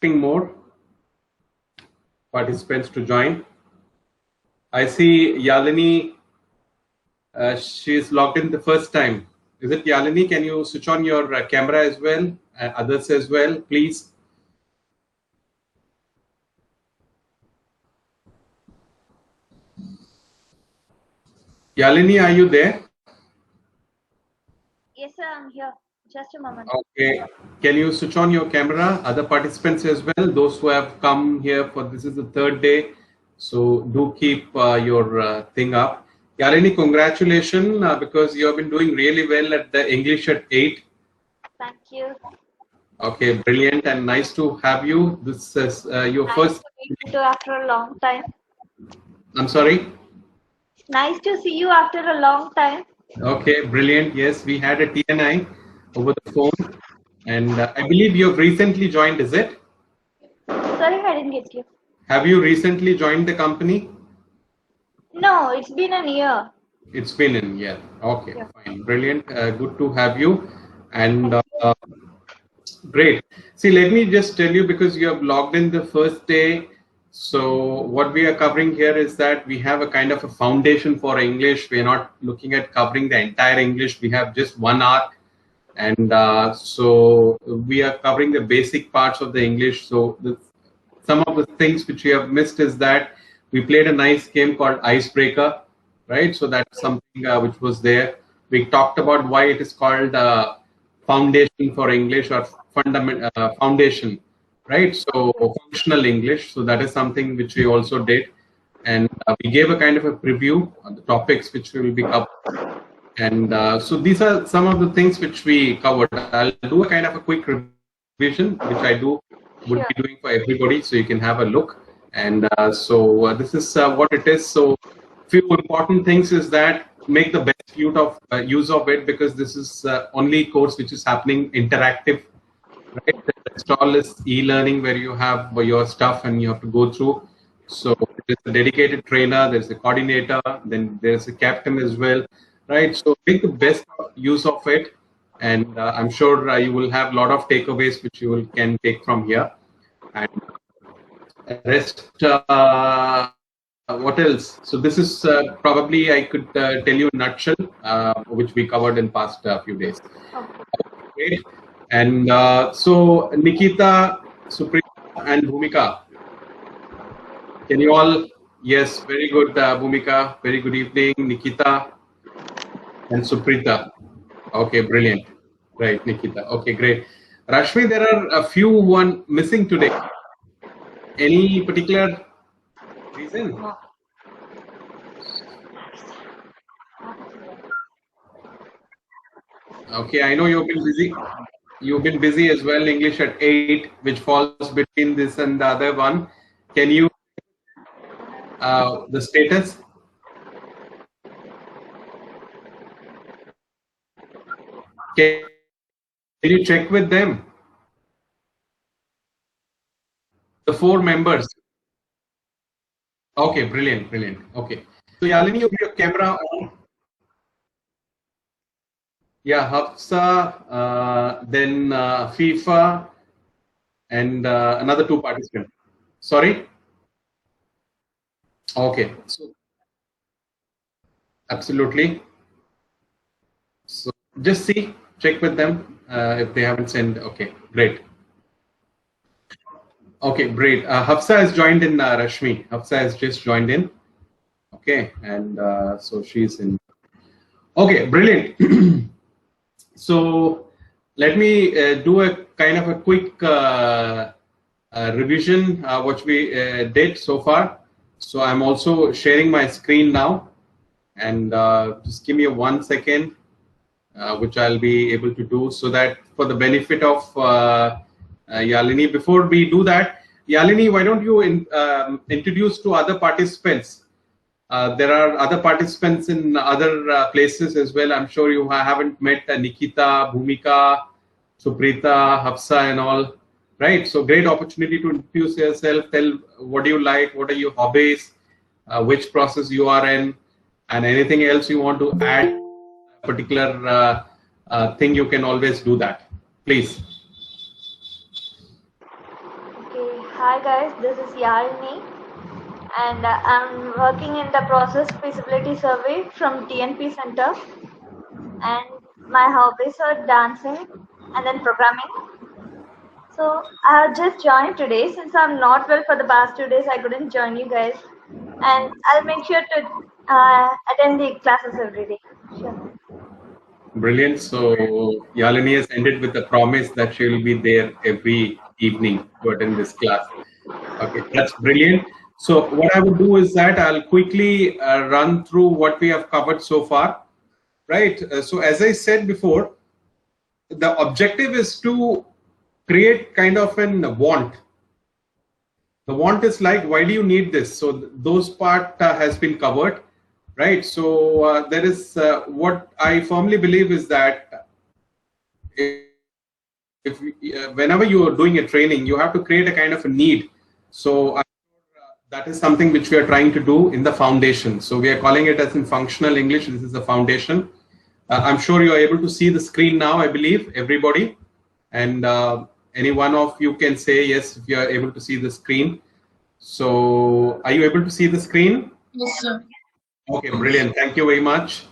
More participants to join. I see Yalini, she is logged in the first time. Is it Yalini? Can you switch on your camera as well? Others as well, please. Yalini, are you there? Yes, sir, I'm here. Just a moment. Okay. Can you switch on your camera? Other participants as well, those who have come here for this is the third day. So do keep your thing up. Yalini, congratulations because you have been doing really well at the English at 8. Thank you. Okay, brilliant and nice to have you. This is your Nice first. to meet you after a long time. I'm sorry. Nice to see you after a long time. Okay, brilliant. Yes, we had a TNI over the phone, and I believe you have recently joined. Is it? Sorry, I didn't get you. Have you recently joined the company? No, it's been a year. It's been in, yeah. Okay, Yeah. fine, brilliant. Good to have you, and great. See, let me just tell you because you have logged in the first day. So what we are covering here is that we have a kind of a foundation for English. We are not looking at covering the entire English. We have just 1 hour, and so we are covering the basic parts of the English. So some of the things which we have missed is that we played a nice game called Icebreaker, right? So that's something which was there. We talked about why it is called foundation for English or foundation, right? So functional English. So that is something which we also did, and we gave a kind of a preview on the topics which we will be covering. And so these are some of the things which we covered. I'll do a kind of a quick revision, which I would be doing for everybody, so you can have a look. And so this is what it is. So few important things is that make the best use of it, because this is only course which is happening interactive, right? The install is e-learning where you have your stuff and you have to go through. So there's a dedicated trainer, there's a coordinator, then there's a captain as well, right? So make the best use of it, and I'm sure you will have a lot of takeaways which you can take from here. And rest, what else? So this is probably I could tell you in a nutshell, which we covered in past few days. Okay. And so Nikita, Suprita, and Bhumika, can you all? Yes, very good, Bhumika. Very good evening, Nikita and Suprita. Okay, brilliant. Right, Nikita. Okay, great. Rashmi, there are a few one missing today. Any particular reason? Okay, I know you've been busy. You've been busy as well. English at 8, which falls between this and the other one. Can you the status? Can you check with them? The 4 members. Okay, brilliant, brilliant. Okay. So Yalini, you have your camera on. Yeah, Hafsa, then FIFA, and another 2 participants. Sorry? Okay. So, absolutely. So just see, check with them if they haven't sent. Okay, great. Okay, great. Hafsa has joined in, Rashmi. Hafsa has just joined in. Okay, and so she's in. Okay, brilliant. So let me do a kind of a quick revision what we did so far. So I'm also sharing my screen now, and just give me 1 second, which I'll be able to do so that for the benefit of Yalini. Before we do that, Yalini, why don't you introduce to other participants? There are other participants in other places as well. I'm sure you haven't met Nikita, Bhumika, Suprita, Hafsa and all, right? So great opportunity to introduce yourself, tell what do you like, what are your hobbies, which process you are in, and anything else you want to add, a particular thing, you can always do that. Please. Okay, hi guys, this is Alini, and I'm working in the process feasibility survey from TNP Center, and my hobbies are dancing and then programming. So I have just joined today since I'm not well for the past 2 days. I couldn't join you guys, and I'll make sure to attend the classes every day. Sure. Brilliant. So Yalini has ended with the promise that she will be there every evening to attend this class. Okay, that's brilliant. So what I would do is that I'll quickly run through what we have covered so far, right? So as I said before, the objective is to create kind of an want. The want is like, why do you need this? So those part has been covered, right? So there is what I firmly believe is that if whenever you are doing a training, you have to create a kind of a need. So that is something which we are trying to do in the foundation. So we are calling it as in functional English. This is the foundation. I'm sure you are able to see the screen now, I believe, everybody. And any one of you can say yes if you are able to see the screen. So are you able to see the screen? Yes, sir. Okay, brilliant. Thank you very much.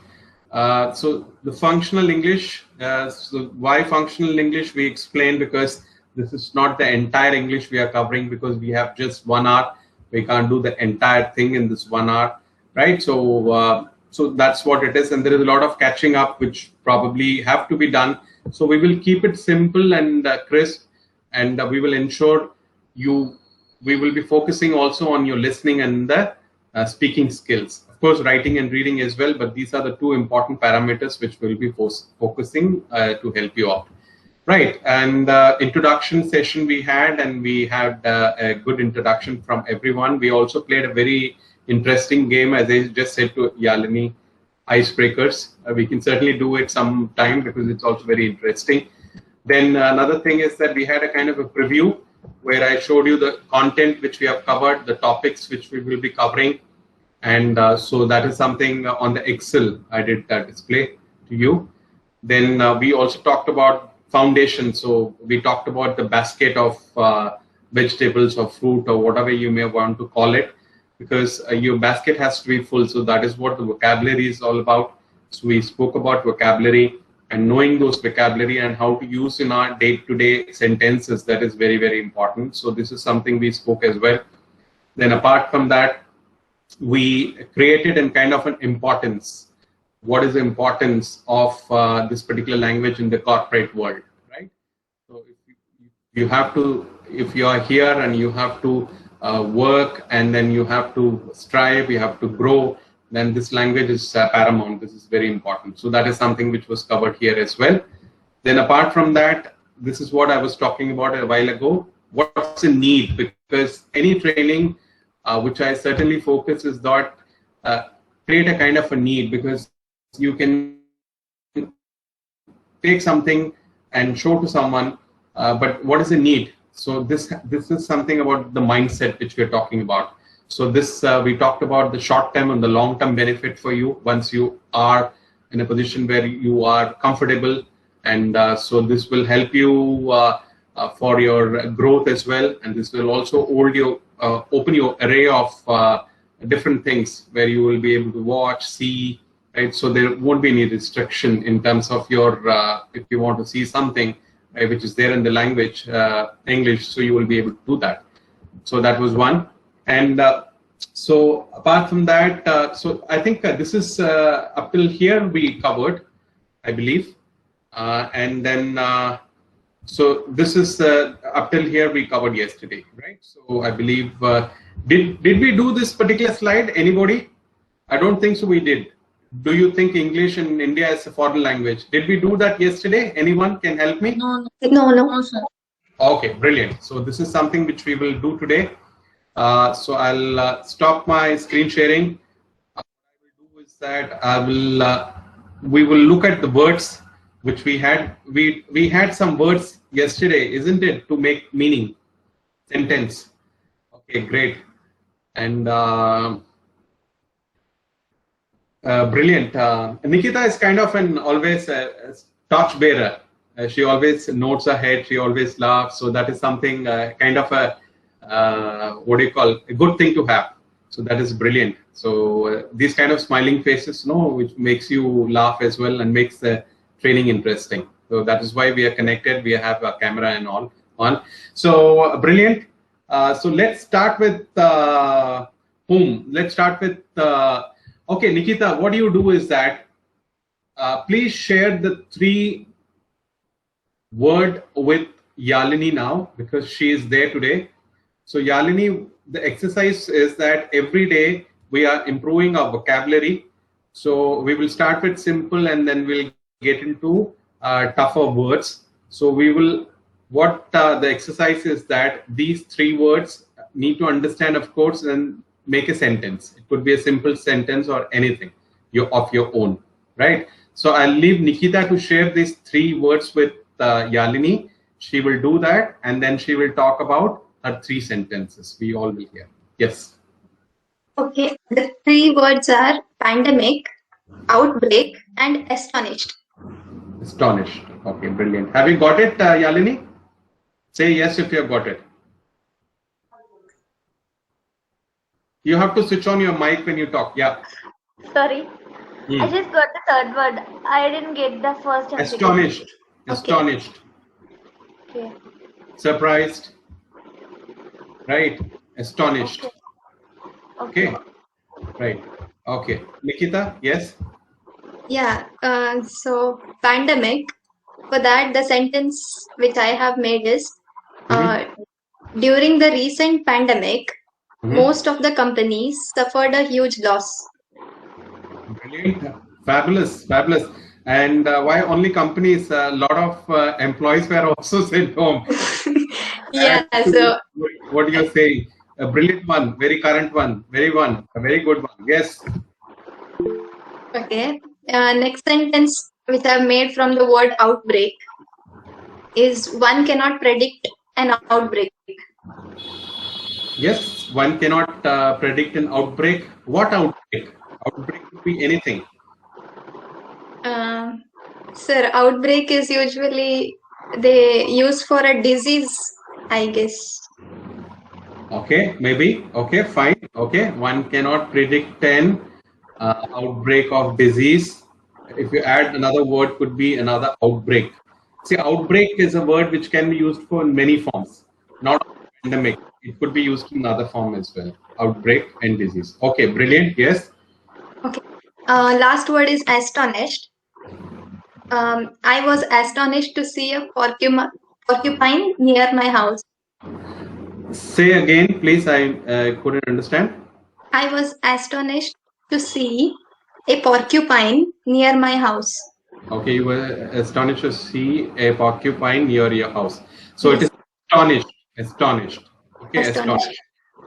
So the functional English, so why functional English? We explained because this is not the entire English we are covering because we have just 1 hour. We can't do the entire thing in this 1 hour, right? So so that's what it is, and there is a lot of catching up which probably have to be done. So we will keep it simple and crisp, and we will ensure you. We will be focusing also on your listening and the speaking skills. Of course, writing and reading as well, but these are the two important parameters which we'll be focusing to help you out. Right, and introduction session we had, and we had a good introduction from everyone. We also played a very interesting game, as I just said to Yalini, icebreakers. We can certainly do it sometime because it's also very interesting. Then another thing is that we had a kind of a preview where I showed you the content which we have covered, the topics which we will be covering. And so that is something on the Excel I did display to you. Then we also talked about foundation. So we talked about the basket of vegetables or fruit or whatever you may want to call it, because your basket has to be full. So that is what the vocabulary is all about. So we spoke about vocabulary and knowing those vocabulary and how to use in our day-to-day sentences. That is very, very important. So this is something we spoke as well. Then apart from that, we created a kind of an importance. What is the importance of this particular language in the corporate world, right? So if you have to, if you are here and you have to work and then you have to strive, you have to grow, then this language is paramount. This is very important. So that is something which was covered here as well. Then apart from that, this is what I was talking about a while ago. What's a need? Because any training which I certainly focus is that create a kind of a need, because you can take something and show to someone, but what is the need? So this is something about the mindset which we're talking about. So this we talked about the short-term and the long-term benefit for you once you are in a position where you are comfortable, and so this will help you for your growth as well, and this will also hold you open your array of different things where you will be able to watch, see, right? So there won't be any restriction in terms of your if you want to see something which is there in the language English, so you will be able to do that. So that was one. And so apart from that, so I think this is up till here we covered, I believe, and then so this is up till here we covered yesterday, right? So I believe did we do this particular slide? Anybody? I don't think so. We did. Do you think English in India is a foreign language? Did we do that yesterday? Anyone can help me? No, sir. Okay, brilliant. So this is something which we will do today. So I'll stop my screen sharing. What I will do is that I will we will look at the words which we had. We had some words yesterday, isn't it, to make meaning sentence. Okay, great. And brilliant. Nikita is kind of an always a torch bearer. She always nods ahead. She always laughs. So that is something kind of a what do you call, a good thing to have. So that is brilliant. So these kind of smiling faces, no, which makes you laugh as well and makes the training interesting. So that is why we are connected. We have a camera and all on. So brilliant. So let's start with whom? Let's start with. Okay, Nikita. What you do is that please share the 3 word with Yalini now because she is there today. So Yalini, the exercise is that every day we are improving our vocabulary. So we will start with simple and then we'll get into tougher words. So we will, what the exercise is that these 3 words need to understand, of course, and make a sentence. It could be a simple sentence or anything of your own, right? So I'll leave Nikita to share these 3 words with Yalini. She will do that and then she will talk about her 3 sentences. We all will hear. Yes. Okay, the 3 words are pandemic, outbreak, and astonished. Astonished. Okay, brilliant. Have you got it, Yalini? Say yes if you have got it. You have to switch on your mic when you talk. Yeah. Sorry. I just got the 3rd word. I didn't get the first and second. Astonished. Astonished. Okay. Surprised. Right. Astonished. Okay. Right. Okay. Nikita, yes? Yeah, so pandemic, for that the sentence which I have made is during the recent pandemic, most of the companies suffered a huge loss. Brilliant. Fabulous. Fabulous. And why only companies? A lot of employees were also sent home. Yeah, so what you're saying, a brilliant one, very current one, a very good one. Yes. okay. Next sentence which I've made from the word outbreak is one cannot predict an outbreak. Yes, one cannot predict an outbreak. What outbreak? Outbreak could be anything. Sir, outbreak is usually they use for a disease, I guess. Okay, maybe. Okay, fine. Okay, one cannot predict an outbreak of disease. If you add another word, could be another outbreak. See, outbreak is a word which can be used for many forms, not pandemic. It could be used in another form as well. Outbreak and disease. Okay, brilliant. Yes. Okay. Last word is astonished. I was astonished to see a porcupine near my house. Say again, please. I couldn't understand. I was astonished to see a porcupine near my house. Okay, you were astonished to see a porcupine near your house. So yes. It is astonished. Astonished. Okay, astonished.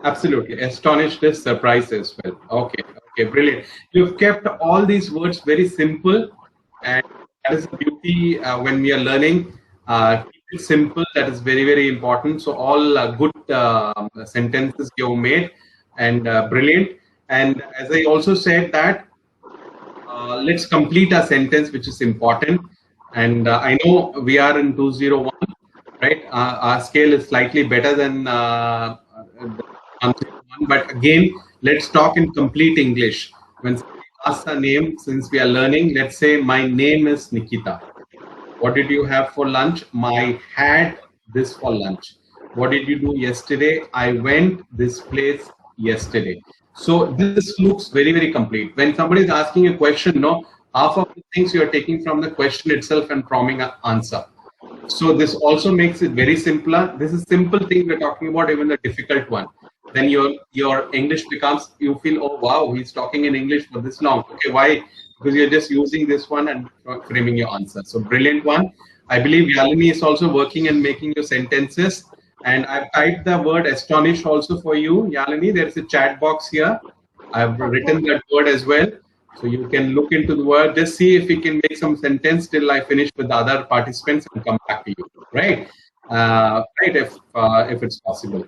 Absolutely. Astonished is surprised as well. Okay, okay, brilliant. You've kept all these words very simple, and that is the beauty when we are learning. Keep it simple. That is very, very important. So all good sentences you made, and brilliant. And as I also said that let's complete a sentence which is important. And I know we are in 201, right? Our scale is slightly better than the 101, but again, let's talk in complete English. When somebody asks a name, since we are learning, let's say, my name is Nikita. What did you have for lunch? I had this for lunch. What did you do yesterday? I went this place yesterday. So this looks very, very complete. When somebody is asking a question, no, half of the things you are taking from the question itself and forming an answer. So this also makes it very simpler. This is simple thing we're talking about, even the difficult one. Then your English becomes, you feel, oh wow, he's talking in English for this long. Okay, why? Because you're just using this one and framing your answer. So brilliant one. I believe Yalini is also working and making your sentences. And I've typed the word astonish also for you, Yalini. There's a chat box here. I've written that word as well. So you can look into the word, just see if you can make some sentence till I finish with the other participants and come back to you, right? Right, if it's possible.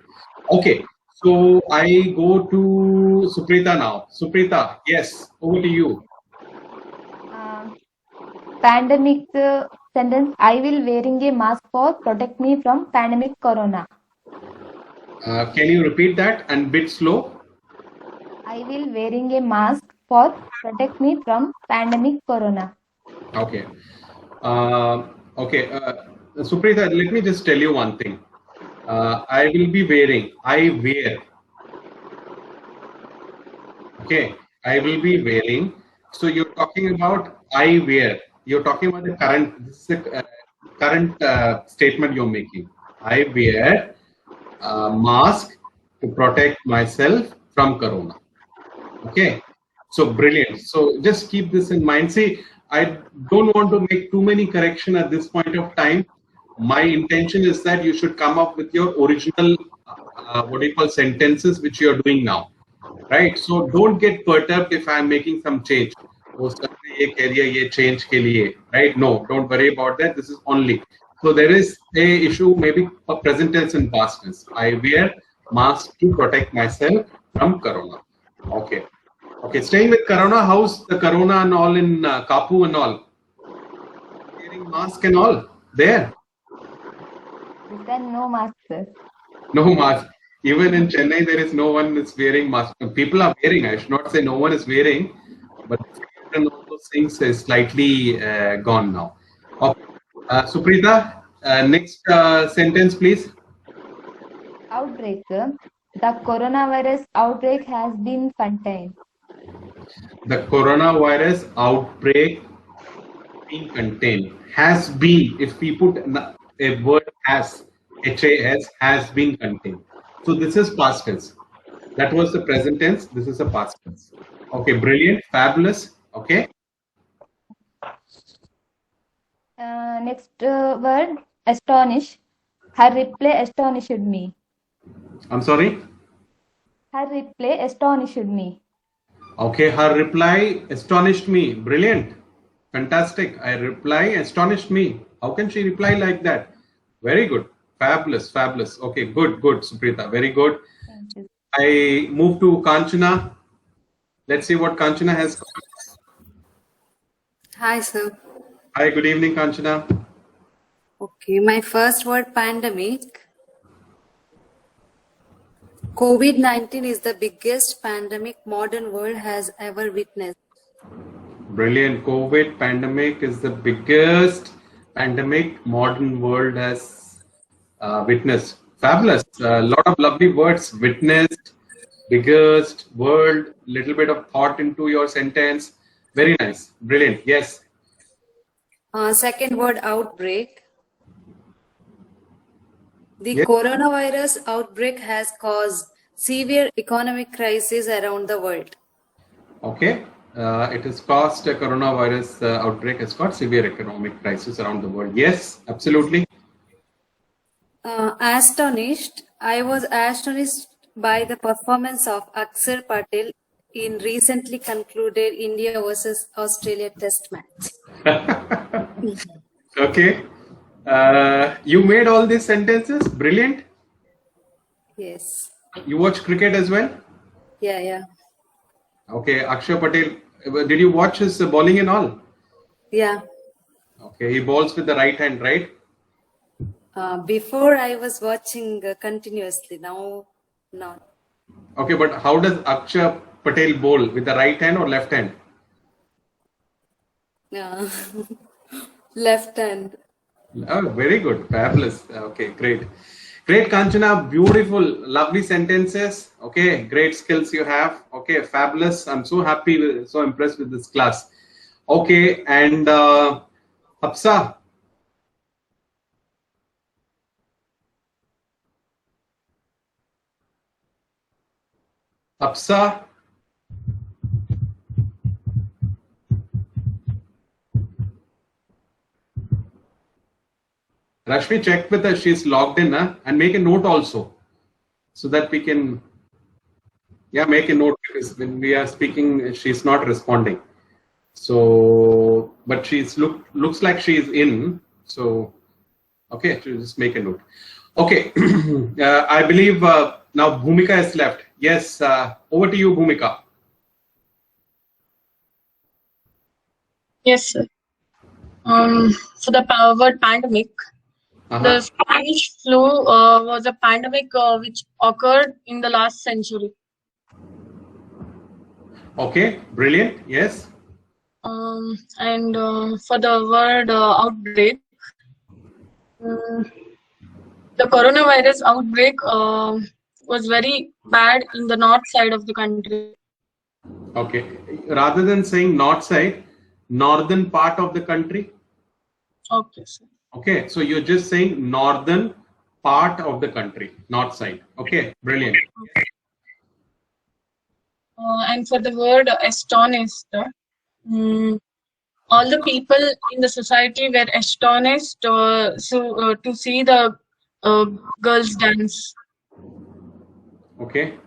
Okay, so I go to Suprita now. Suprita, yes, over to you. Pandemic sentence, I will wearing a mask for protect me from pandemic corona. Can you repeat that and bit slow? I will wearing a mask for protect me from pandemic corona. Okay. Okay. Suprita, let me just tell you one thing. I will be wearing. I wear. Okay. I will be wearing. So you're talking about I wear. You're talking about the current. This is the current statement you're making. I wear a mask to protect myself from corona. Okay, so brilliant. So just keep this in mind. See, I don't want to make too many correction at this point of time. My intention is that you should come up with your original, what do you call, sentences, which you are doing now, right? So don't get perturbed if I'm making some change. वो sir ने ये कह दिया ये change के लिए, right? No, don't worry about that. This is only. So there is a issue, maybe a present tense and past tense. I wear mask to protect myself from corona. Okay. Okay, staying with corona, how's the corona and all in Kapu and all? Wearing mask and all there? Is there no mask, sir? No mask. Even in Chennai, there is no one is wearing mask. People are wearing. I should not say no one is wearing, but and all those things is slightly gone now. Okay. Suprita, next sentence, please. Outbreak. The coronavirus outbreak has been contained. The coronavirus outbreak being contained has been, if we put a word has, has been contained. So this is past tense. That was the present tense. This is a past tense. Okay, brilliant, fabulous. Okay. Next word, astonish. Her reply astonished me. I'm sorry. Her reply astonished me. Okay, her reply astonished me. Brilliant. Fantastic. I reply astonished me. How can she reply like that? Very good. Fabulous, fabulous. Okay, good, good, Suprita. Very good. Thank you. I move to Kanchana. Let's see what Kanchana has. Hi, sir. Hi, good evening, Kanchana. Okay, my first word, pandemic. COVID-19 is the biggest pandemic modern world has ever witnessed. Brilliant. COVID pandemic is the biggest pandemic modern world has witnessed. Fabulous. A lot of lovely words. Witnessed, biggest, world, little bit of thought into your sentence. Very nice. Brilliant. Yes. Second word, outbreak. The Yes. coronavirus outbreak has caused severe economic crisis around the world. Okay. It has caused a coronavirus outbreak has caused severe economic crisis around the world. Yes, absolutely. Astonished. I was astonished by the performance of Akshar Patel in recently concluded India versus Australia test match. Okay. You made all these sentences. Brilliant. Yes. You watch cricket as well? Yeah. Okay. Akshay Patel. Did you watch his bowling and all? Yeah. Okay. He bowls with the right hand, right? Before I was watching continuously. Now, not. Okay. But how does Akshay Patel bowl? With the right hand or left hand? Left hand. Oh, very good. Fabulous. Okay, great. Great, Kanchana. Beautiful, lovely sentences. Okay, great skills you have. Okay, fabulous. I'm so happy, so impressed with this class. Okay, and Hafsa. Hafsa. Rashmi, check with her. She's logged in, and make a note also, so that we can, make a note, because when we are speaking, she's not responding. So, but looks like she's in. So, okay, so just make a note. Okay, I believe now Bhumika is left. Yes, over to you, Bhumika. Yes, sir. For the word pandemic, The Spanish flu was a pandemic which occurred in the last century. Okay, brilliant. Yes. And for the word outbreak, the coronavirus outbreak was very bad in the north side of the country. Okay. Rather than saying north side, northern part of the country. Okay, sir. Okay. So you're just saying northern part of the country, north side. Okay. Brilliant. And for the word astonished, all the people in the society were astonished to see the girls dance. Okay.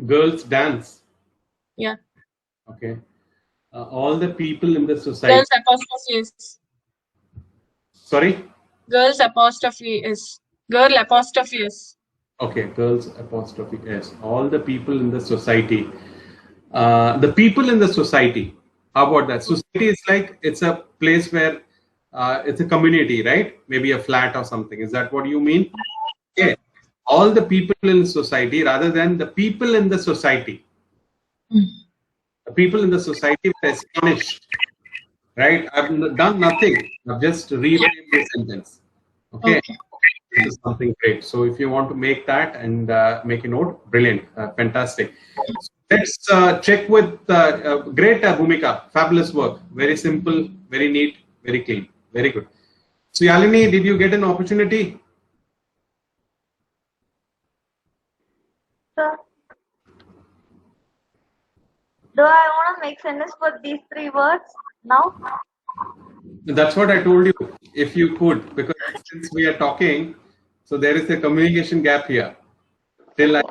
Girls dance. Yeah. Okay. All the people in the society. Girls apostrophe is. Sorry? Girls apostrophe is. Girl apostrophe is. Okay. Girls apostrophe S. All the people in the society. The people in the society. How about that? Society is like, it's a place where it's a community, right? Maybe a flat or something. Is that what you mean? Okay. All the people in society rather than the people in the society. The people in the society were astonished, right? I've done nothing. I've just reframed the sentence. Okay. This is something great. So if you want to make that and make a note, brilliant, fantastic. So let's check with great Bhumika, fabulous work, very simple, very neat, very clean, very good. So Alini, did you get an opportunity? Sir, do I want to make sentence for these 3 words now? That's what I told you. If you could, because since we are talking, so there is a communication gap here. Till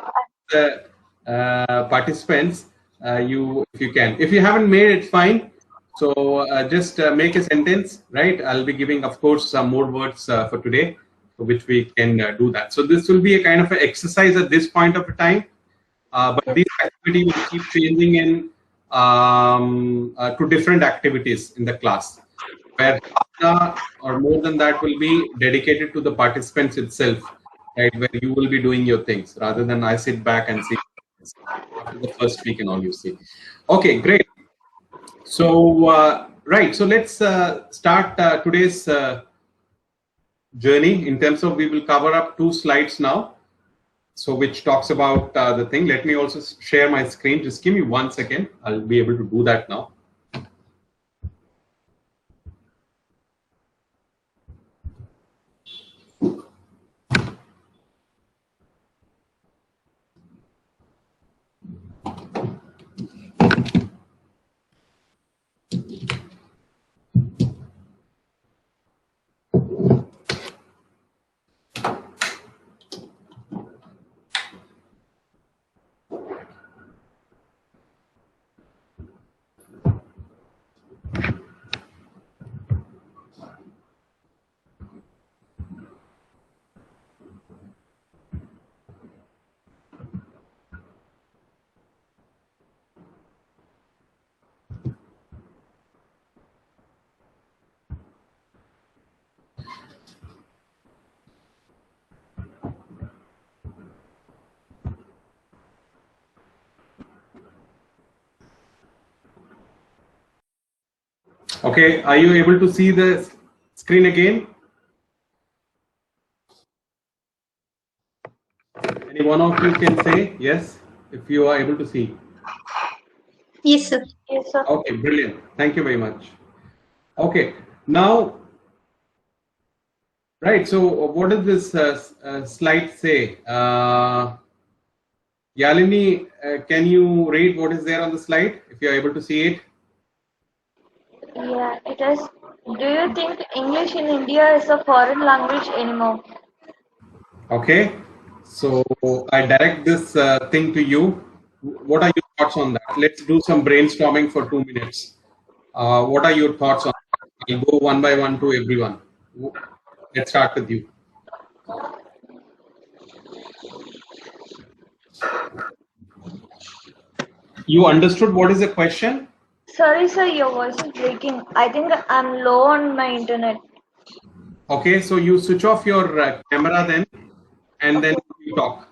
the participants, if you can. If you haven't made it, fine. So just make a sentence, right? I'll be giving, of course, some more words for today, for which we can do that. So this will be a kind of an exercise at this point of time. But this activity will keep changing in to different activities in the class, where or more than that will be dedicated to the participants itself, right? Where you will be doing your things rather than I sit back and see after the first week and all you see. Okay, great. So right, so let's start today's journey in terms of we will cover up 2 slides now. So which talks about the thing. Let me also share my screen. Just give me 1 second. I'll be able to do that now. Okay, are you able to see the screen again? Any one of you can say yes if you are able to see. Yes, sir. Yes, sir. Okay, brilliant. Thank you very much. Okay, now, right. So, what does this slide say? Yalini, can you read what is there on the slide if you are able to see it? Yeah, it is. Do you think English in India is a foreign language anymore? Okay, so I direct this thing to you. What are your thoughts on that? Let's do some brainstorming for 2 minutes. What are your thoughts on that? I'll go one by one to everyone. Let's start with you. You understood what is the question? Sorry, sir, your voice is breaking. I think I'm low on my internet. Okay, so you switch off your camera then, and then you talk.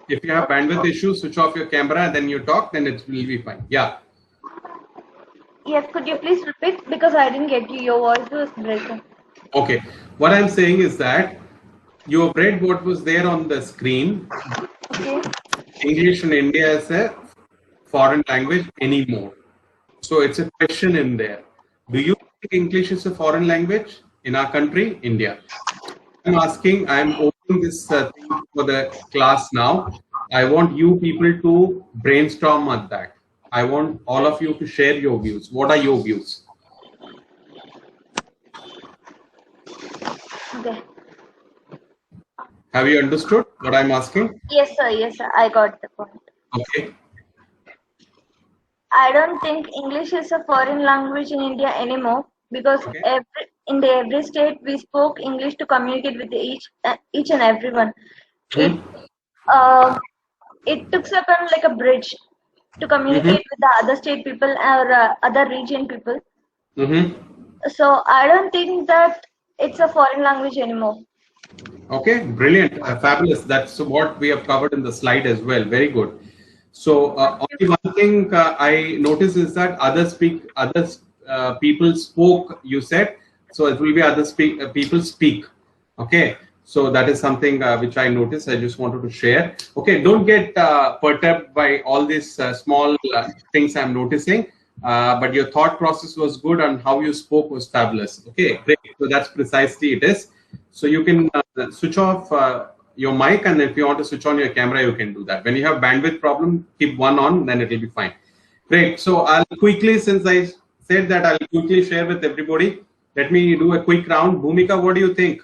If you have bandwidth issues, switch off your camera and then you talk, then it will be fine. Yeah. Yes, could you please repeat? Because I didn't get you. Your voice was breaking. Okay. What I'm saying is that you have read what was there on the screen. Okay. English in India is a foreign language anymore. So it's a question in there. Do you think English is a foreign language in our country, India? I'm asking, I'm opening this thing for the class now. I want you people to brainstorm on that. I want all of you to share your views. What are your views? Okay. Have you understood what I'm asking? Yes, sir. Yes, sir. I got the point. Okay. I don't think English is a foreign language in India anymore because Okay. in every state we spoke English to communicate with each and everyone. It it took some kind of like a bridge to communicate with the other state people or other region people. So I don't think that it's a foreign language anymore. Okay, brilliant, fabulous. That's what we have covered in the slide as well. Very good. So only one thing I noticed is that others people spoke. You said so. It will be people speak. Okay. So that is something which I noticed. I just wanted to share. Okay, don't get perturbed by all these small things I'm noticing. But your thought process was good and how you spoke was fabulous. Okay, great. So that's precisely it is. So you can switch off your mic, and if you want to switch on your camera, you can do that. When you have bandwidth problem, keep one on, then it will be fine. Great. So I'll quickly, since I said that, I'll quickly share with everybody. Let me do a quick round. Bhumika, what do you think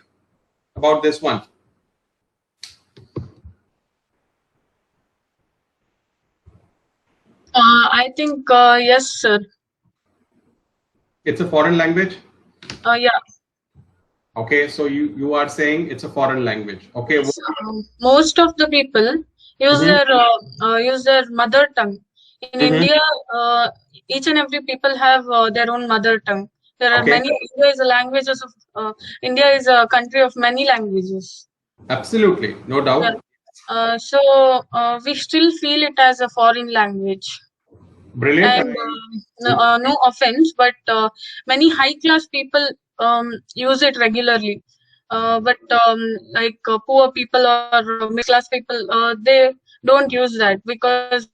about this one? I think yes, sir. It's a foreign language? Yeah. Okay, so you are saying it's a foreign language. Okay. Yes, most of the people use their mother tongue. In India, each and every people have their own mother tongue. There are many. India is a country of many languages. Absolutely, no doubt. Yeah. So we still feel it as a foreign language. Brilliant. And no offense, but many high class people use it regularly. But like poor people or middle class people, they don't use that because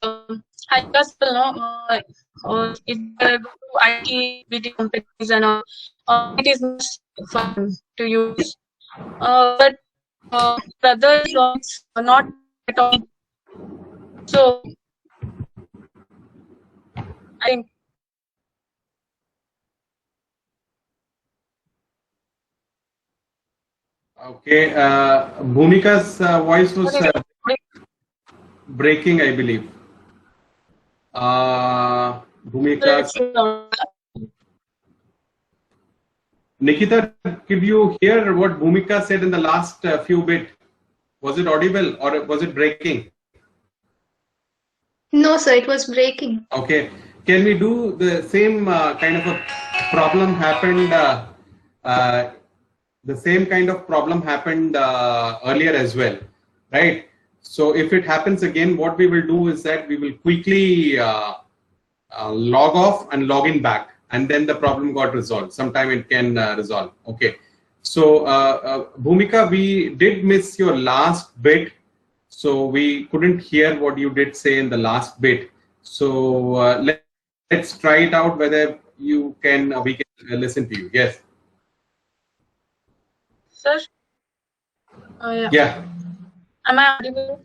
high class people know if they go to IT, BT companies and all, it is much fun to use. But for others, it's not at all. So I think. Okay, Bhumika's voice was breaking, I believe. Bhumika. Nikita, did you hear what Bhumika said in the last few bit? Was it audible or was it breaking? No, sir, it was breaking. Okay, can we do the same kind of a problem happened? The same kind of problem happened earlier as well, right? So if it happens again, what we will do is that we will quickly log off and log in back, and then the problem got resolved. Sometime it can resolve. Okay. So Bhumika, we did miss your last bit. So we couldn't hear what you did say in the last bit. So let's try it out whether you can we can listen to you. Yes. Sir? Yeah. Yeah. Am I audible?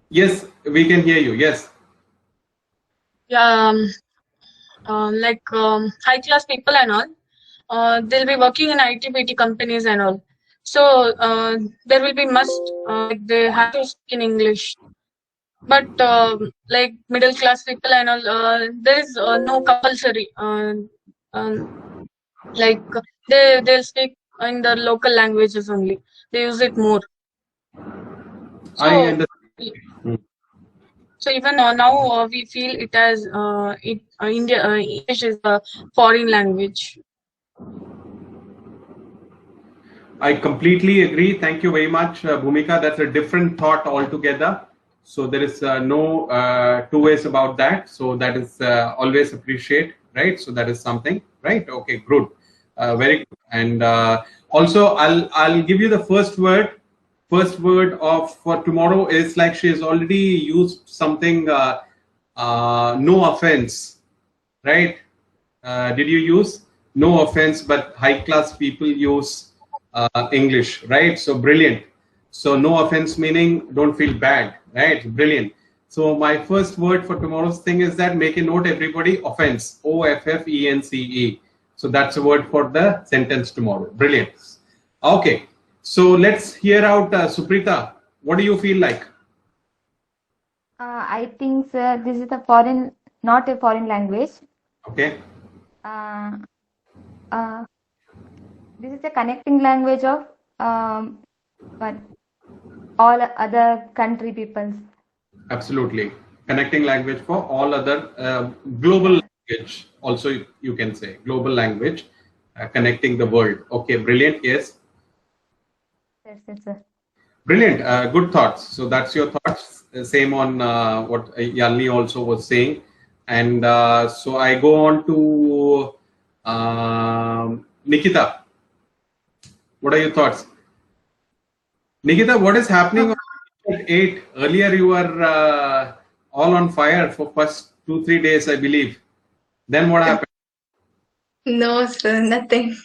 Yes, we can hear you. Yes. Yeah, like high class people and all, they'll be working in IT, BT companies and all. So there will be they have to speak in English. But like middle class people and all, there is no compulsory. Like they'll speak in the local languages only. They use it more. So, I understand. So even now we feel it as English is a foreign language. I completely agree. Thank you very much, Bhumika. That's a different thought altogether. So there is no two ways about that. So that is always appreciate, right? So that is something, right? Okay, good, very good. And also, I'll give you the first word. First word of for tomorrow is like she has already used something. No offense, right? Did you use no offense, but high class people use English, right? So brilliant. So no offense meaning don't feel bad, right? Brilliant. So my first word for tomorrow's thing is that make a note, everybody, offense, OFFENCE. So that's a word for the sentence tomorrow. Brilliant. Okay. So let's hear out Suprita. What do you feel like? I think, sir, this is not a foreign language. Okay. Uh, uh, this is a connecting language of what all other country peoples. Absolutely. Connecting language for all other global language. Also, you can say global language, connecting the world. Okay, brilliant. Yes. That's it, sir. Brilliant. Good thoughts. So that's your thoughts. Same on what Yalini also was saying. And so I go on to Nikita. What are your thoughts? Nikita, what is happening on at 8? Earlier you were all on fire for first 2-3 days, I believe. Then what happened? No, sir, nothing.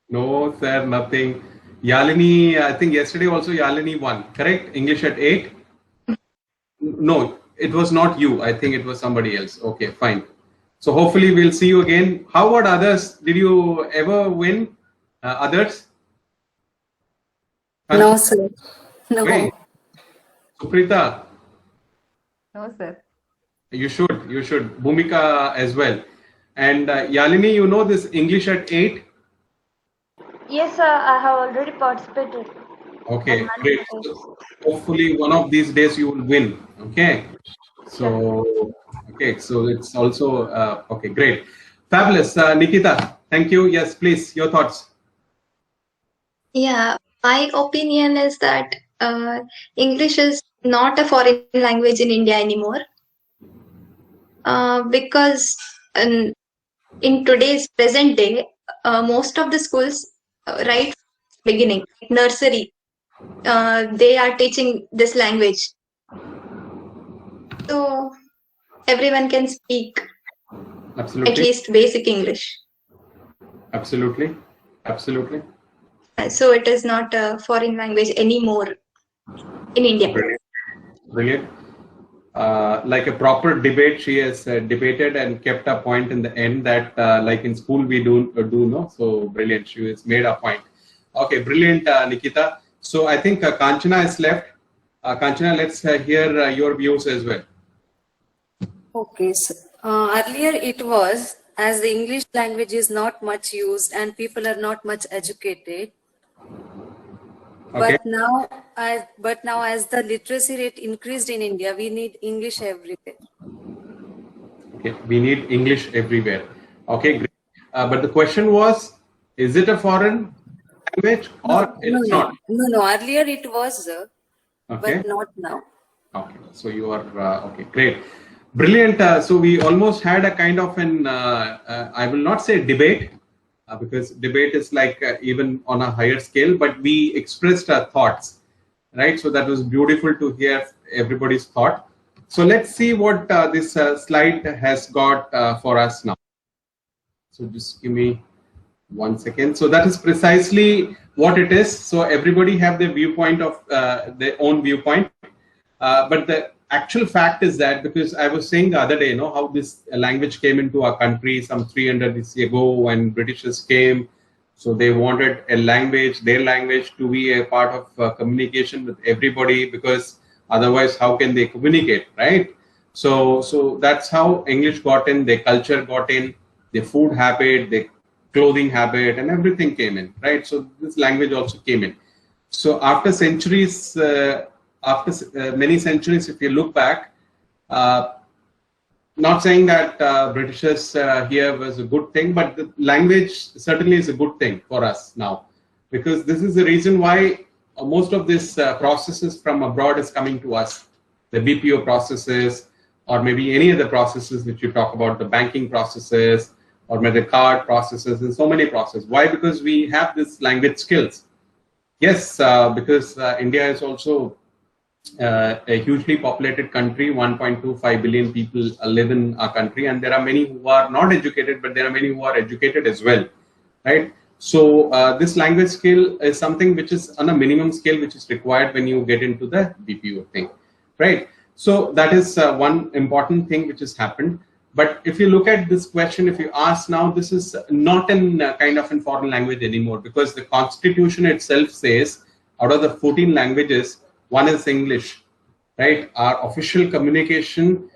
No, sir, nothing. Yalini, I think yesterday also Yalini won, correct? English at 8? No, it was not you. I think it was somebody else. Okay, fine. So hopefully we'll see you again. How about others? Did you ever win? Others? No, sir. No. Great. Suprita, No, sir. you should. Bhumika as well. And Yalini, you know this English at 8? Yes, sir. I have already participated. Okay, great. So hopefully one of these days you will win. Okay. So, okay, so it's also, okay, great. Fabulous. Nikita, thank you. Yes, please, your thoughts. Yeah, my opinion is that English is not a foreign language in India anymore because in today's present day, most of the schools, right from beginning, nursery, they are teaching this language. So everyone can speak Absolutely. at least basic English. Absolutely. Absolutely. So it is not a foreign language anymore in India. Brilliant. Brilliant. Like a proper debate, she has debated and kept a point in the end that like in school we do no. So brilliant. She has made a point. Okay, brilliant, Nikita. So I think Kanchana is left. Kanchana, let's hear your views as well. Okay, so earlier it was, as the English language is not much used and people are not much educated. Okay. But now as the literacy rate increased in India, we need English everywhere. Okay, we need English everywhere. Okay, great. But the question was, is it a foreign language or it's not? No. Earlier it was, Okay. but not now. Okay, so you are okay. Great, brilliant. So we almost had a kind of an I will not say debate because debate is like even on a higher scale, but we expressed our thoughts, right? So that was beautiful to hear everybody's thought. So let's see what this slide has got for us now. So just give me 1 second. So that is precisely what it is. So everybody have their viewpoint of their own viewpoint. But the actual fact is that, because I was saying the other day, how this language came into our country some 300 years ago when Britishers came. So they wanted a language, their language, to be a part of communication with everybody, because otherwise how can they communicate, right? So that's how English got in, their culture got in, their food habit, their clothing habit, and everything came in, right? So this language also came in. So after centuries, many centuries, if you look back, Not saying that Britishers here was a good thing, but the language certainly is a good thing for us now, because this is the reason why most of this processes from abroad is coming to us. The BPO processes, or maybe any other processes which you talk about, the banking processes, or maybe the card processes, and so many processes. Why? Because we have this language skills. Yes, because India is also a hugely populated country. 1.25 billion people live in our country, and there are many who are not educated, but there are many who are educated as well, right? So this language skill is something which is on a minimum scale, which is required when you get into the BPO thing, right? So that is one important thing which has happened. But if you look at this question, if you ask now, this is not in kind of in foreign language anymore, because the constitution itself says out of the 14 languages, one is English, right? Our official communication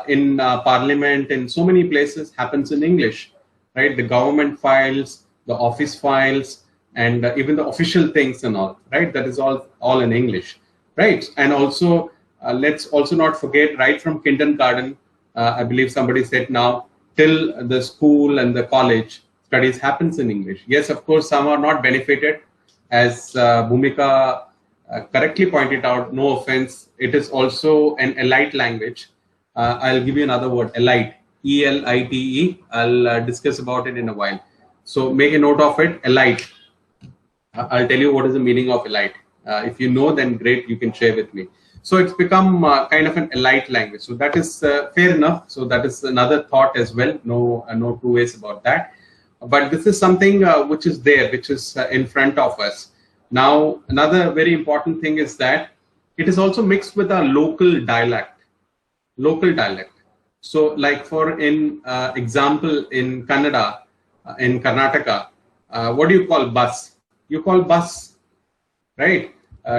in parliament, in so many places, happens in English, right? The government files, the office files, and even the official things and all, right? That is all in English, right? And also, let's also not forget, right from kindergarten, I believe somebody said now, till the school and the college, studies happens in English. Yes, of course, some are not benefited, as Bhumika correctly pointed out. No offense, it is also an elite language. I'll give you another word, elite, E-L-I-T-E. I'll discuss about it in a while. So make a note of it, elite. I'll tell you what is the meaning of elite. If you know, then great, you can share with me. So it's become kind of an elite language. So that is fair enough. So that is another thought as well. No two ways about that. But this is something which is there, which is in front of us. Now, another very important thing is that it is also mixed with our local dialect. Local dialect. So like for example, in Kannada, in Karnataka, what do you call bus? You call bus, right?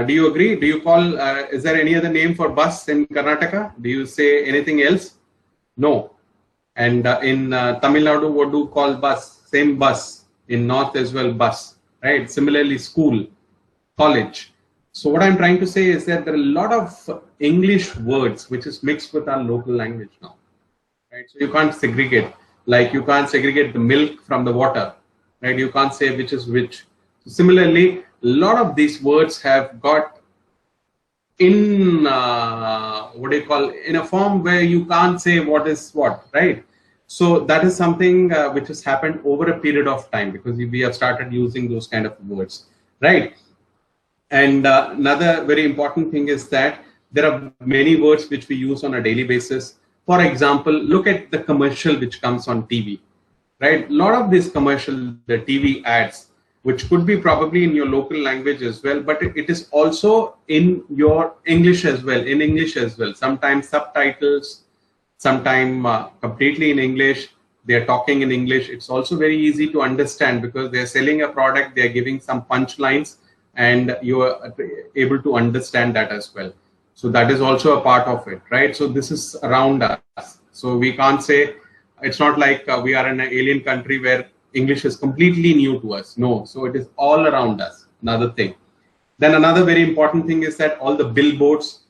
Do you agree? Do you call, is there any other name for bus in Karnataka? Do you say anything else? No. And in Tamil Nadu, what do you call bus? Same bus. In North as well, bus, right? Similarly, school, college. So what I'm trying to say is that there are a lot of English words which is mixed with our local language now, right? So you can't segregate. Like you can't segregate the milk from the water, right? You can't say which is which. So similarly, a lot of these words have got in in a form where you can't say what is what, right? So that is something which has happened over a period of time, because we have started using those kind of words, right? And another very important thing is that there are many words which we use on a daily basis. For example, look at the commercial which comes on TV, right? A lot of these commercial, the TV ads, which could be probably in your local language as well, but it is also in your English as well, in English as well. Sometimes subtitles, sometimes completely in English. They're talking in English. It's also very easy to understand because they're selling a product, they're giving some punchlines, and you are able to understand that as well. So that is also a part of it, right? So this is around us. So we can't say, it's not like we are in an alien country where English is completely new to us. No, so it is all around us. Another thing. Then another very important thing is that all the billboards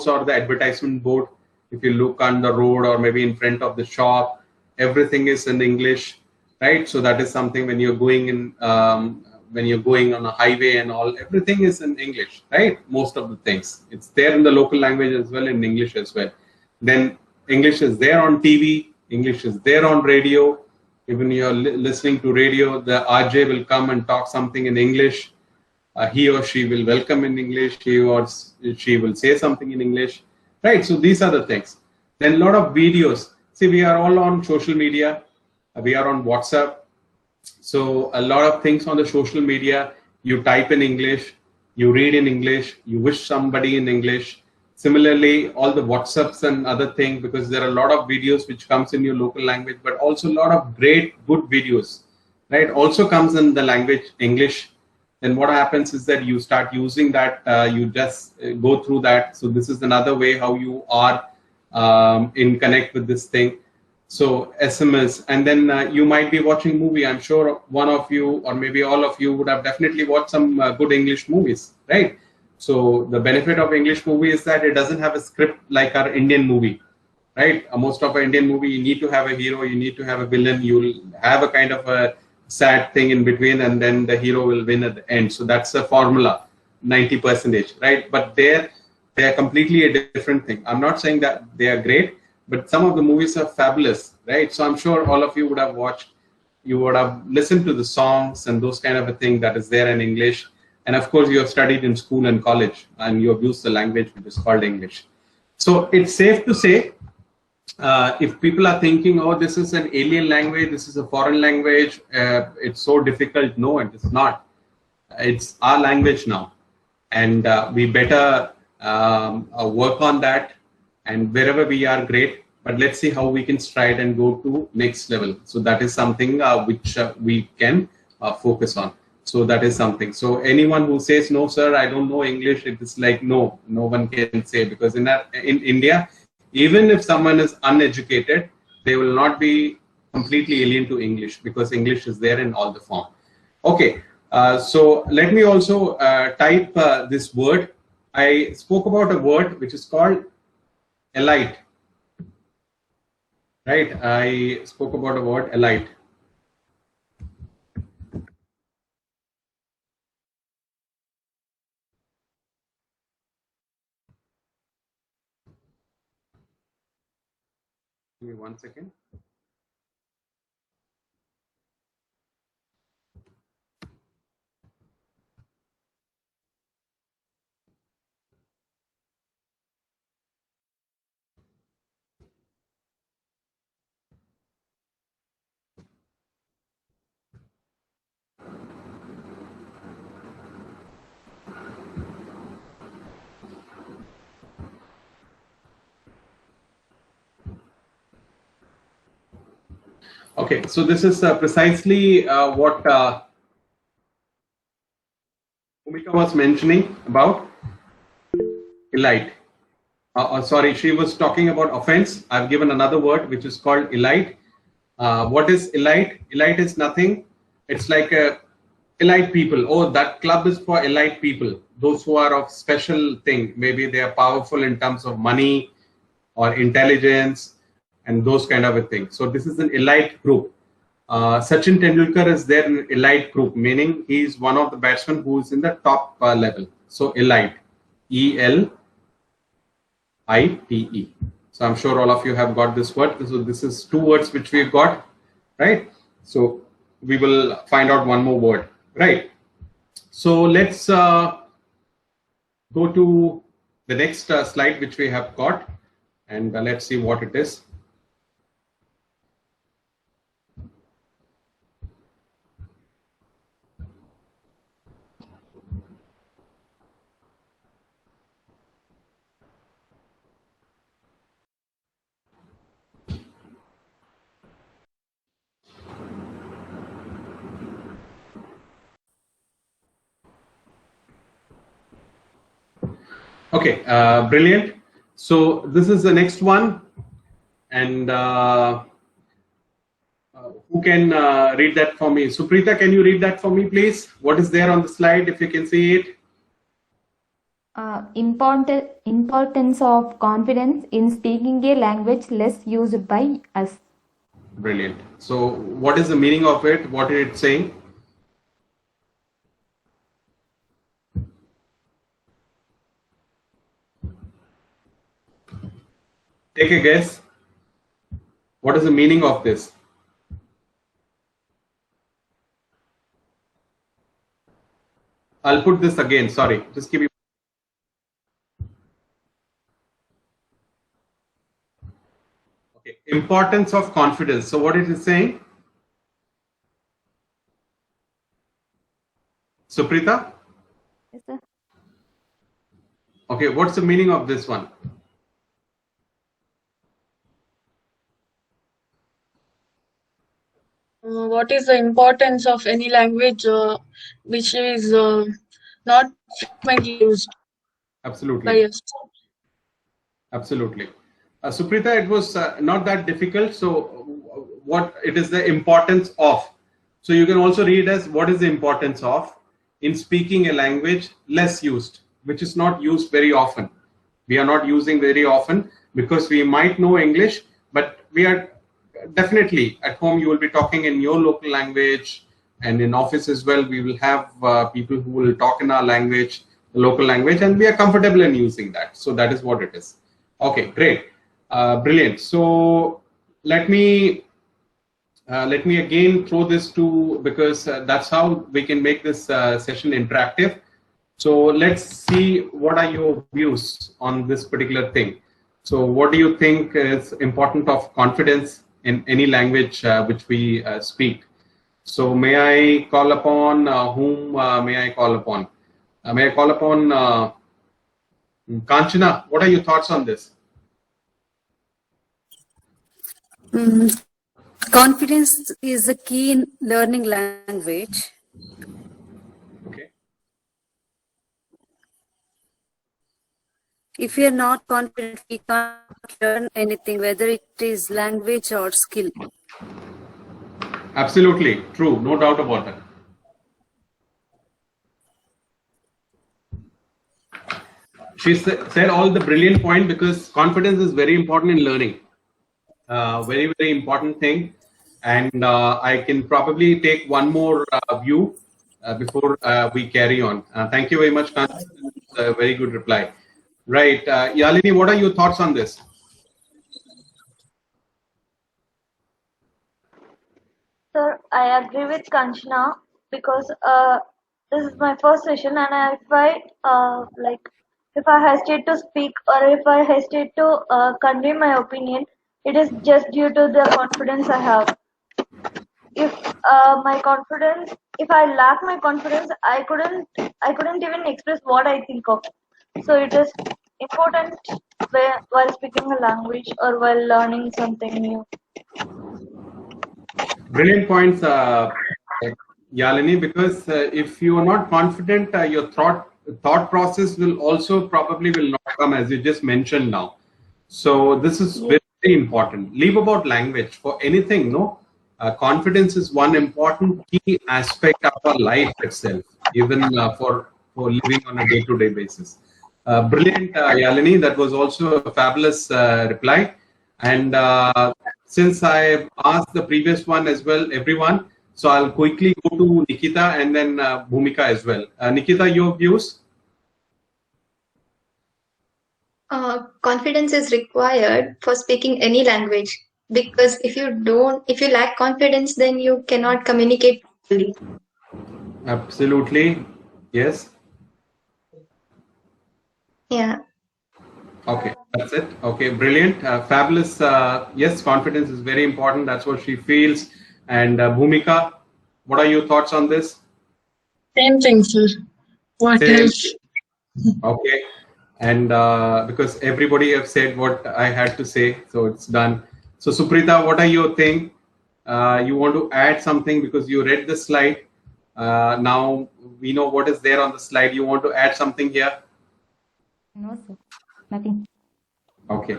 or the advertisement board, if you look on the road or maybe in front of the shop, everything is in English, right? So that is something when you're going in, when you're going on a highway and all, everything is in English, right? Most of the things. It's there in the local language as well, in English as well. Then English is there on TV, English is there on radio. Even you're listening to radio, the RJ will come and talk something in English. He or she will welcome in English. He or she will say something in English, right? So these are the things. Then a lot of videos. See, we are all on social media. We are on WhatsApp. So a lot of things on the social media, you type in English, you read in English, you wish somebody in English. Similarly, all the WhatsApps and other things, because there are a lot of videos which comes in your local language, but also a lot of great, good videos, right? Also comes in the language English. Then what happens is that you start using that, you just go through that. So this is another way how you are in connect with this thing. So SMS, and then you might be watching movie. I'm sure one of you or maybe all of you would have definitely watched some good English movies, right? So the benefit of English movie is that it doesn't have a script like our Indian movie. right? Most of an Indian movie, you need to have a hero, you need to have a villain, you'll have a kind of a sad thing in between, and then the hero will win at the end. So that's a formula, 90%, right? But they are completely a different thing. I'm not saying that they are great, but some of the movies are fabulous, right? So I'm sure all of you would have watched, you would have listened to the songs and those kind of a thing that is there in English. And of course, you have studied in school and college, and you have used the language which is called English. So it's safe to say, if people are thinking, oh, this is an alien language, this is a foreign language, it's so difficult. No, it is not. It's our language now. And we better work on that. And wherever we are, great. But let's see how we can stride and go to next level. So that is something which we can focus on. So that is something. So anyone who says, no, sir, I don't know English, it is like, no one can say, because in India, even if someone is uneducated, they will not be completely alien to English, because English is there in all the form. Okay, so let me also type this word. I spoke about a word which is called elite. Right, I spoke about a word, elite. Give me 1 second. Okay, so this is precisely what Bhumika was mentioning about elite. Sorry, she was talking about offense. I've given another word which is called elite. What is elite? Elite is nothing. It's like elite people. Oh, that club is for elite people. Those who are of special thing. Maybe they are powerful in terms of money or intelligence and those kind of a thing. So this is an elite group. Sachin Tendulkar is there in an elite group, meaning he is one of the batsmen who is in the top level. So elite, E-L-I-T-E. So I'm sure all of you have got this word. So this is two words which we've got, right? So we will find out one more word, right? So let's go to the next slide which we have got, and let's see what it is. Okay, brilliant. So this is the next one, and who can read that for me? Suprita, can you read that for me, please? What is there on the slide, if you can see it? Importance of confidence in speaking a language less used by us. Brilliant. So what is the meaning of it? What is it saying? Take a guess. What is the meaning of this? I'll put this again. Sorry, just give me. Okay, importance of confidence. So what it is saying? Suprita? Yes, sir. Okay, what's the meaning of this one? What is the importance of any language which is not frequently used Absolutely. by us? Absolutely. Suprita, it was not that difficult. So what it is the importance of. So you can also read as what is the importance of in speaking a language less used, which is not used very often. We are not using very often. because we might know English, but we are definitely at home. You will be talking in your local language, and in office as well. We will have people who will talk in our language, the local language, and we are comfortable in using that. So that is what it is. Okay, great, brilliant. So let me again throw this to, because that's how we can make this session interactive. So let's see what are your views on this particular thing. So what do you think is important of confidence in any language which we speak? So may I call upon whom may I call upon? May I call upon Kanchana? What are your thoughts on this? Confidence is the key in learning language. Okay. If we are not confident, we can't learn anything, whether it is language or skill. Absolutely true, no doubt about that. She said all the brilliant point, because confidence is very important in learning. Very, very important thing. And I can probably take one more view before we carry on. Thank you very much, Kanchana. A very good reply. Right. Alini, what are your thoughts on this? Sir, I agree with Kanchana because this is my first session, and if I hesitate to speak or if I hesitate to convey my opinion, it is just due to the confidence I have. If if I lack my confidence, I couldn't even express what I think of. So it is important while speaking a language or while learning something new. Brilliant points, Yalini, because if you are not confident, your thought process will also probably will not come, as you just mentioned now. So this is very, very important. Leave about language for anything, no? Confidence is one important key aspect of our life itself, even for living on a day-to-day basis. Brilliant, Yalini. That was also a fabulous reply. And since I asked the previous one as well, everyone, so I'll quickly go to Nikita and then Bhumika as well. Nikita, your views? Confidence is required for speaking any language, because if you lack confidence, then you cannot communicate properly. Absolutely. Yes. Yeah. Okay, that's it. Okay, brilliant. Fabulous. Yes, confidence is very important. That's what she feels. And Bhumika, what are your thoughts on this? Same thing, sir. What Same. else? Okay. And because everybody have said what I had to say, so it's done. So Suprita, what are your thing? You want to add something because you read the slide. Now we know what is there on the slide. You want to add something here? No, sir. Nothing. Okay.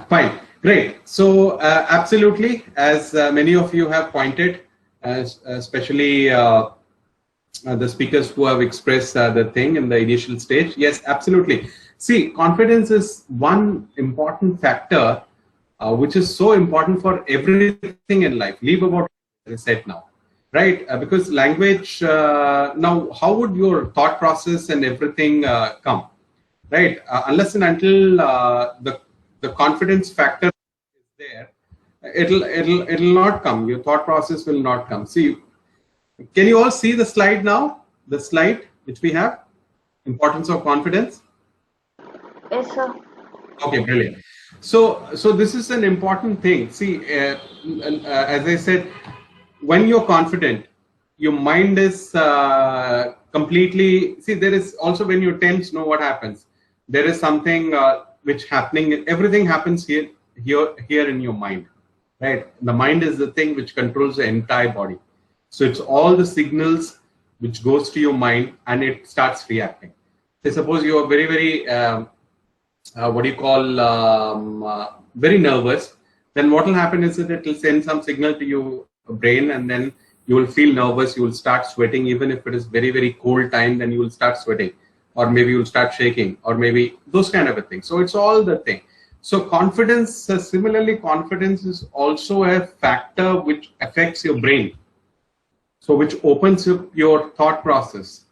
Fine. Great. So absolutely, as many of you have pointed, especially the speakers who have expressed the thing in the initial stage. Yes, absolutely. See, confidence is one important factor which is so important for everything in life. Leave about, as I said now, right? Because language, now how would your thought process and everything come, right? Unless and until the confidence factor is there, it'll not come. Your thought process will not come. See, can you all see the slide now? The slide which we have, importance of confidence. Yes, sir. Okay, brilliant. So this is an important thing. See, as I said, when you're confident, your mind is completely. See, there is also when you're tense. Know what happens? There is something which happening. Everything happens here in your mind, right? The mind is the thing which controls the entire body. So it's all the signals which goes to your mind and it starts reacting. So suppose you are very, very very nervous, then what will happen is that it will send some signal to your brain, and then you will feel nervous, you will start sweating. Even if it is very, very cold time, then you will start sweating. or maybe you'll start shaking, or maybe those kind of a thing. So it's all the thing. So confidence, similarly, confidence is also a factor which affects your brain. So which opens up your thought process,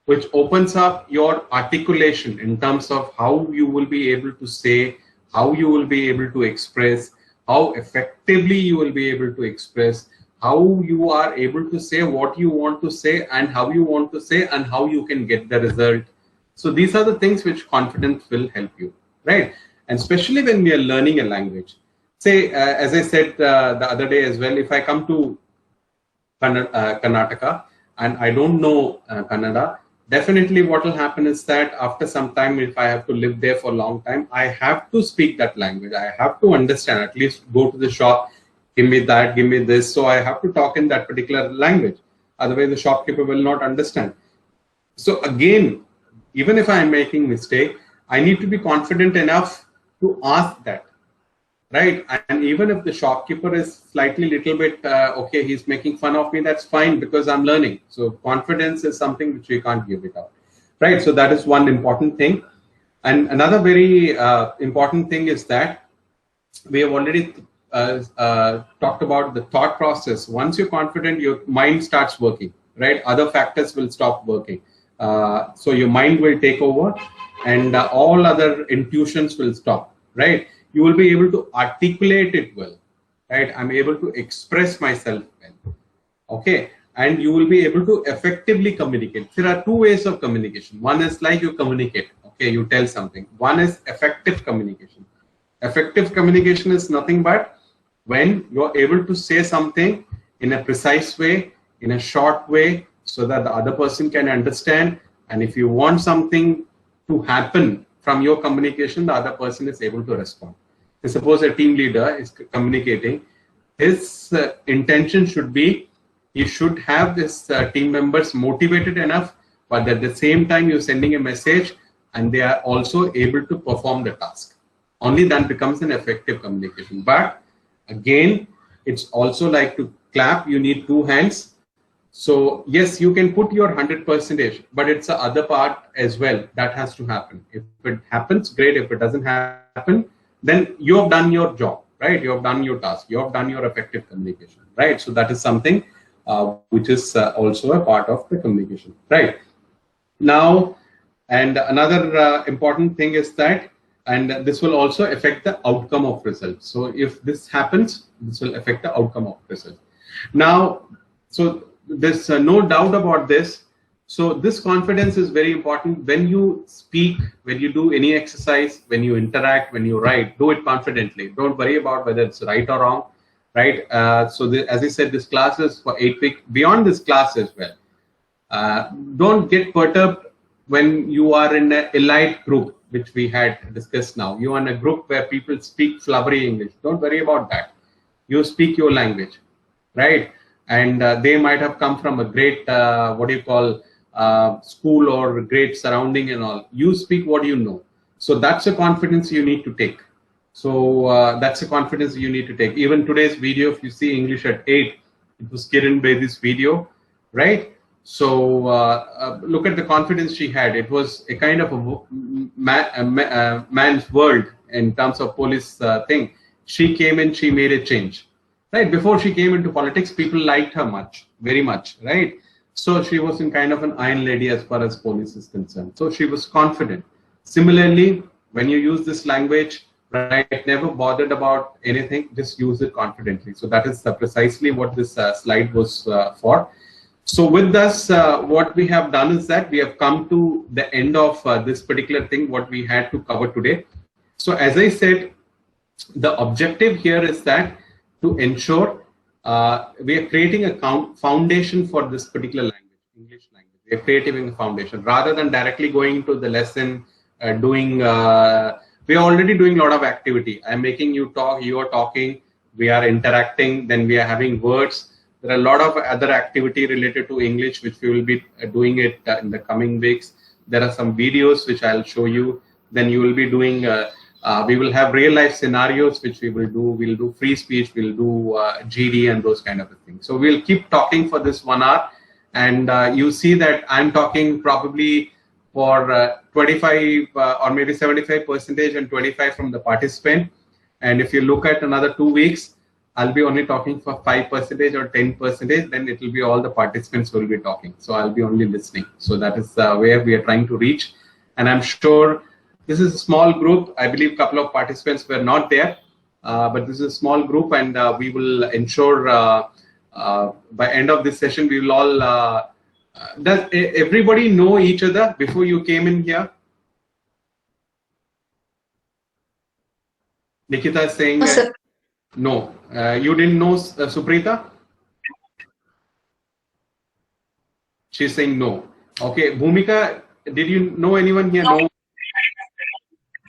which opens up your articulation in terms of how you will be able to say, how you will be able to express, how effectively you will be able to express, how you are able to say what you want to say and how you want to say and how you can get the result. So these are the things which confidence will help you, right? And especially when we are learning a language. Say, as I said the other day as well, if I come to Karnataka and I don't know Kannada, definitely what will happen is that after some time, if I have to live there for a long time, I have to speak that language. I have to understand, at least go to the shop, give me that, give me this. So I have to talk in that particular language. Otherwise, the shopkeeper will not understand. So again, even if I am making mistake, I need to be confident enough to ask that, right? And even if the shopkeeper is slightly little bit, okay, he's making fun of me, that's fine because I'm learning. So confidence is something which we can't give it up, right? So that is one important thing. And another very important thing is that we have already talked about the thought process. Once you're confident, your mind starts working, right? Other factors will stop working. So your mind will take over and all other intuitions will stop, right? You will be able to articulate it well, right? I'm able to express myself well, okay? And you will be able to effectively communicate. There are two ways of communication. One is like you communicate, okay, you tell something. One is effective communication. Effective communication is nothing but when you're able to say something in a precise way, in a short way, so that the other person can understand. And if you want something to happen from your communication, the other person is able to respond. So suppose a team leader is communicating, his intention should be, he should have his team members motivated enough, but at the same time you're sending a message and they are also able to perform the task. Only then becomes an effective communication. But again, it's also like to clap, you need two hands. So yes, you can put your 100%, but it's the other part as well that has to happen. If it happens, great. If it doesn't happen, then you have done your job, right? You have done your task. You have done your effective communication, right? So that is something which is also a part of the communication, right? Now, and another important thing is that, and this will also affect the outcome of results. So if this happens, this will affect the outcome of results. Now, so there's no doubt about this. So this confidence is very important. When you speak, when you do any exercise, when you interact, when you write, do it confidently. Don't worry about whether it's right or wrong, right? As I said, this class is for 8 weeks. Beyond this class as well, don't get perturbed when you are in an elite group, which we had discussed now. You are in a group where people speak flowery English. Don't worry about that. You speak your language, right? And they might have come from a great, school or great surrounding and all. You speak what you know. So that's a confidence you need to take. So that's a confidence you need to take. Even today's video, if you see English at 8, it was Kiran Bedi's video, right? So look at the confidence she had. It was a kind of a man's world in terms of police thing. She came and she made a change. Right, before she came into politics, people liked her very much, right? So she was in kind of an iron lady as far as police is concerned. So she was confident. Similarly, when you use this language, right, never bothered about anything, just use it confidently. So that is precisely what this slide was for. So with this, what we have done is that we have come to the end of this particular thing, what we had to cover today. So as I said, the objective here is that to ensure we are creating a foundation for this particular language, English language. We are creating a foundation rather than directly going into the lesson, we are already doing a lot of activity. I'm making you talk, you are talking, we are interacting, then we are having words. There are a lot of other activity related to English, which we will be doing it in the coming weeks. There are some videos which I'll show you. Then you will be doing we will have real life scenarios which we will do. We'll do free speech, we'll do GD and those kind of things. So we'll keep talking for this 1 hour. And you see that I'm talking probably for 25 or maybe 75% and 25 from the participant. And if you look at another 2 weeks, I'll be only talking for 5% or 10%, then it will be all the participants who will be talking. So I'll be only listening. So that is where we are trying to reach. And I'm sure this is a small group. I believe a couple of participants were not there, but this is a small group, and we will ensure by end of this session, we will all, does everybody know each other before you came in here? Nikita is saying no. You didn't know Suprita? She's saying no. Okay, Bhumika, did you know anyone here? No.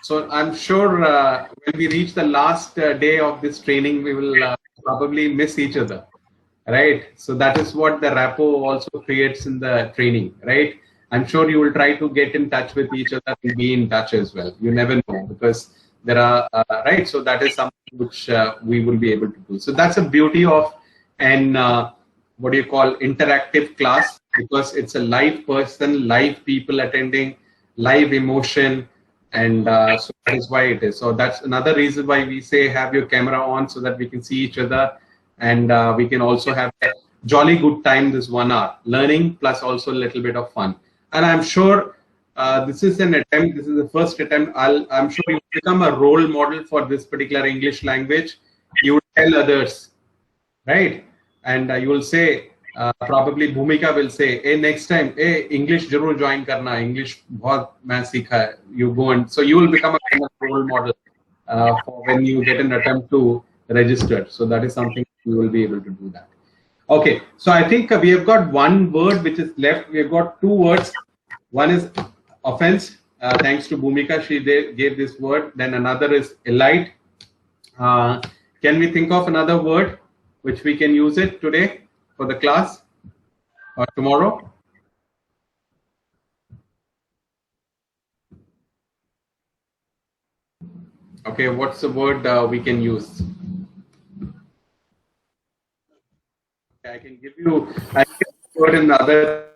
So I'm sure when we reach the last day of this training, we will probably miss each other, right? So that is what the rapport also creates in the training, right? I'm sure you will try to get in touch with each other and be in touch as well. You never know, because there are, right? So that is something which we will be able to do. So that's the beauty of an, what do you call, interactive class, because it's a live person, live people attending, live emotion. And so that is why it is. So that's another reason why we say have your camera on, so that we can see each other, and we can also have a jolly good time this 1 hour, learning plus also a little bit of fun. And I'm sure this is an attempt, this is the first attempt. I'm sure you become a role model for this particular English language. You will tell others, right? And you will say, probably Bhumika will say, hey, next time, hey, English jarur join karna, English bahut main seekha hai. You go, and so you will become a kind of role model for when you get an attempt to register. So that is something you will be able to do that. Okay, so I think we have got one word which is left. We have got 2 words. One is offense. Thanks to Bhumika, she gave this word. Then another is elite. Can we think of another word which we can use it today for the class or tomorrow? Okay, what's the word we can use? I can give you a word in the other.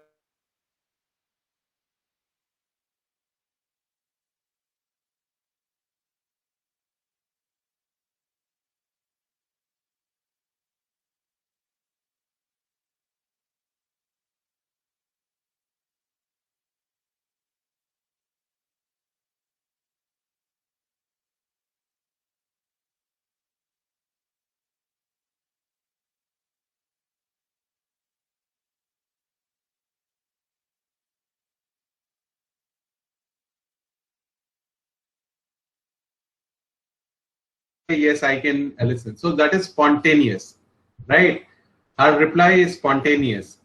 Yes, I can listen. So that is spontaneous, right? Her reply is spontaneous.